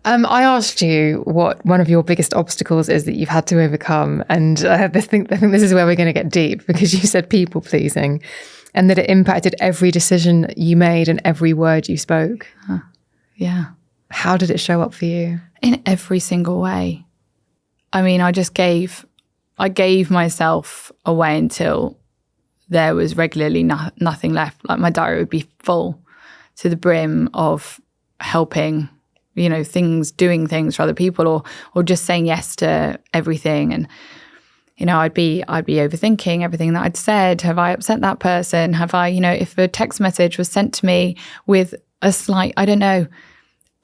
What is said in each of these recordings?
I asked you what one of your biggest obstacles is that you've had to overcome. And I think this is where we're going to get deep, because you said people pleasing and that it impacted every decision you made and every word you spoke. Yeah. How did it show up for you? In every single way. I mean, I gave myself away until there was regularly nothing left. Like my diary would be full to the brim of helping, doing things for other people, or just saying yes to everything. And, I'd be overthinking everything that I'd said. Have I upset that person? Have I, if a text message was sent to me with a slight, I don't know,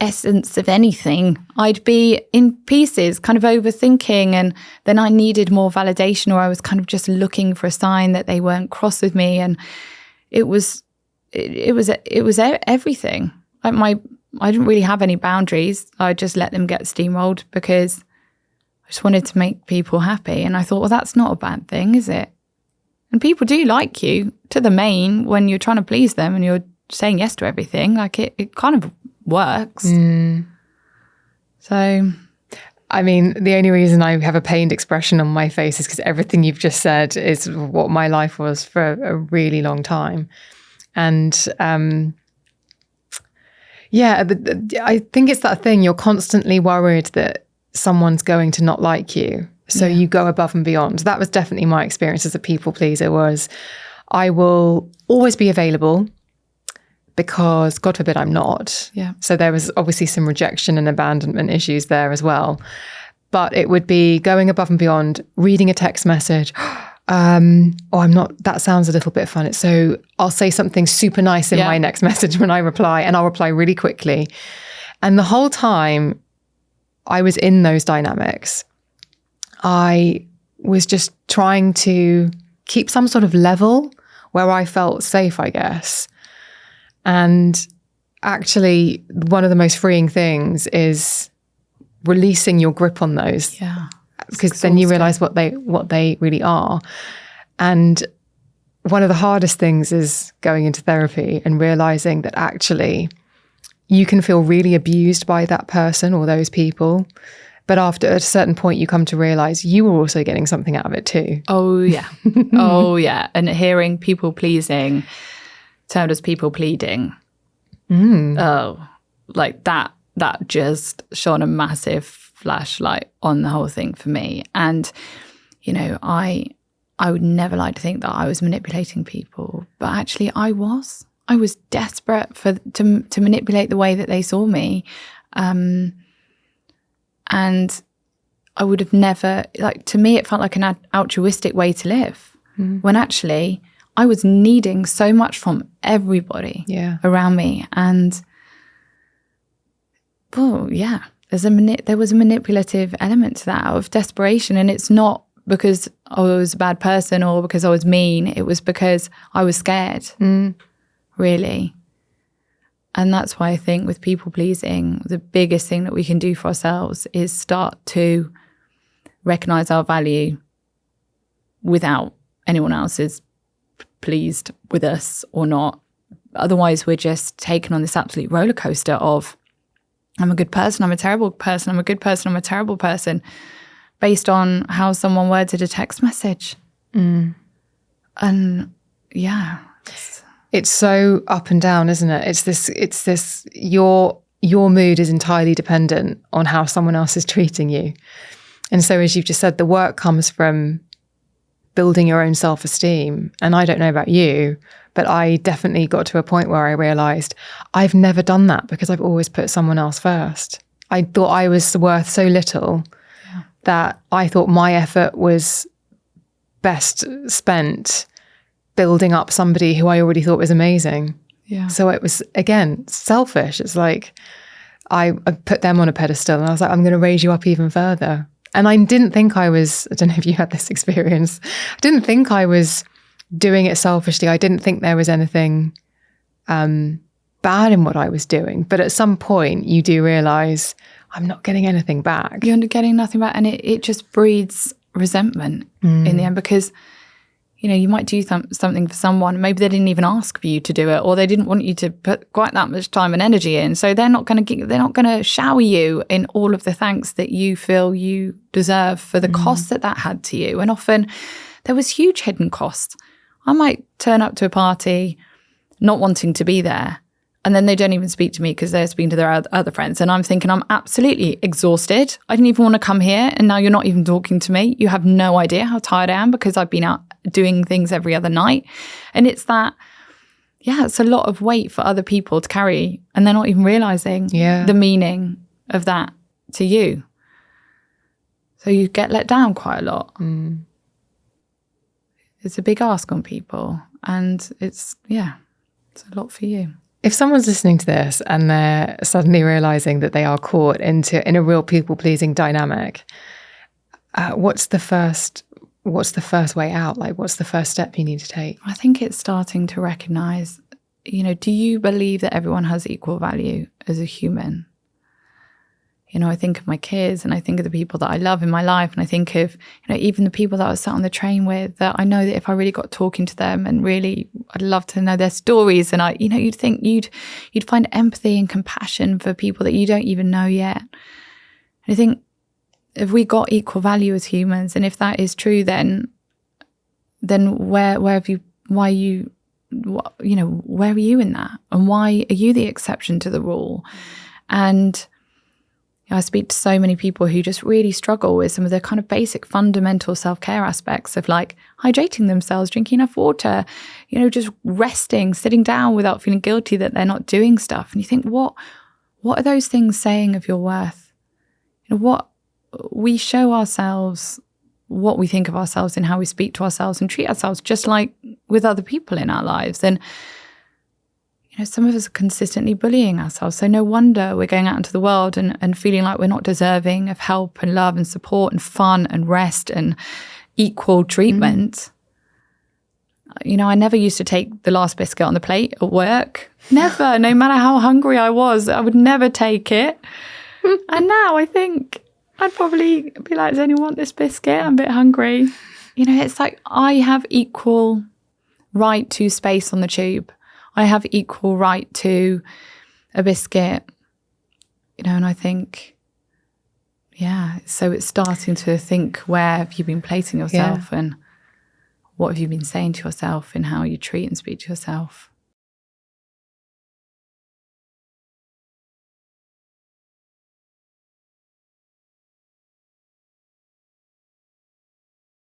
essence of anything, I'd be in pieces, kind of overthinking, and then I needed more validation, or I was kind of just looking for a sign that they weren't cross with me. And it was everything. Like I didn't really have any boundaries. I just let them get steamrolled because I just wanted to make people happy. And I thought, well, that's not a bad thing, is it? And people do like you to the main when you're trying to please them and you're saying yes to everything. Like it kind of works. So, I mean, the only reason I have a pained expression on my face is because everything you've just said is what my life was for a really long time. And I think it's that thing, you're constantly worried that someone's going to not like you. So you go above and beyond. That was definitely my experience as a people pleaser, was I will always be available, because God forbid I'm not. Yeah. So there was obviously some rejection and abandonment issues there as well. But it would be going above and beyond, reading a text message. I'm not, that sounds a little bit fun. So I'll say something super nice in my next message when I reply, and I'll reply really quickly. And the whole time I was in those dynamics, I was just trying to keep some sort of level where I felt safe, I guess. And actually, one of the most freeing things is releasing your grip on those. Yeah. Because then you realize what they really are. And one of the hardest things is going into therapy and realizing that actually you can feel really abused by that person or those people. But after a certain point, you come to realize you were also getting something out of it too. Oh, yeah. Oh, yeah. And hearing people pleasing termed as people pleading. Oh, like that just shone a massive flashlight on the whole thing for me. And, I would never like to think that I was manipulating people, but actually I was desperate to manipulate the way that they saw me. And I would have never, to me, it felt like an altruistic way to live, when actually I was needing so much from everybody around me. And, there was a manipulative element to that, out of desperation. And it's not because I was a bad person or because I was mean. It was because I was scared, really. And that's why I think with people pleasing, the biggest thing that we can do for ourselves is start to recognize our value without anyone else's pleased with us or not. Otherwise, we're just taken on this absolute roller coaster of, I'm a good person, I'm a terrible person, I'm a good person, I'm a terrible person, based on how someone worded a text message. And it's so up and down, isn't it? It's this your mood is entirely dependent on how someone else is treating you. And so, as you've just said, the work comes from building your own self-esteem. And I don't know about you, but I definitely got to a point where I realized I've never done that because I've always put someone else first. I thought I was worth so little that I thought my effort was best spent building up somebody who I already thought was amazing. Yeah. So it was, again, selfish. It's like I put them on a pedestal and I was like, I'm going to raise you up even further. And I didn't think I was, I don't know if you had this experience, I didn't think I was doing it selfishly. I didn't think there was anything bad in what I was doing. But at some point you do realize I'm not getting anything back. You're getting nothing back. And it just breeds resentment in the end because, you might do something for someone. Maybe they didn't even ask for you to do it, or they didn't want you to put quite that much time and energy in. So they're not going to shower you in all of the thanks that you feel you deserve for the cost that had to you. And often there was huge hidden costs. I might turn up to a party not wanting to be there, and then they don't even speak to me because they're speaking to their other friends. And I'm thinking, I'm absolutely exhausted. I didn't even want to come here. And now you're not even talking to me. You have no idea how tired I am because I've been out doing things every other night. And it's that, it's a lot of weight for other people to carry. And they're not even realizing the meaning of that to you. So you get let down quite a lot. It's a big ask on people. And it's a lot for you. If someone's listening to this and they're suddenly realizing that they are caught in a real people-pleasing dynamic, what's the first way out? Like, what's the first step you need to take? I think it's starting to recognize, do you believe that everyone has equal value as a human? I think of my kids and I think of the people that I love in my life. And I think of, even the people that I was sat on the train with, that I know that if I really got talking to them and really, I'd love to know their stories. And you'd think you'd find empathy and compassion for people that you don't even know yet. And I think if we got equal value as humans, and if that is true, then where are you in that? And why are you the exception to the rule? And I speak to so many people who just really struggle with some of the kind of basic fundamental self-care aspects of like hydrating themselves, drinking enough water, just resting, sitting down without feeling guilty that they're not doing stuff. And you think, what are those things saying of your worth? What we show ourselves, what we think of ourselves and how we speak to ourselves and treat ourselves just like with other people in our lives. And some of us are consistently bullying ourselves. So no wonder we're going out into the world and feeling like we're not deserving of help and love and support and fun and rest and equal treatment. I never used to take the last biscuit on the plate at work. Never. No matter how hungry I was, I would never take it. And now I think I'd probably be like, does anyone want this biscuit? I'm a bit hungry. It's like I have equal right to space on the tube. I have equal right to a biscuit, and I think, so it's starting to think, where have you been placing yourself and what have you been saying to yourself and how you treat and speak to yourself?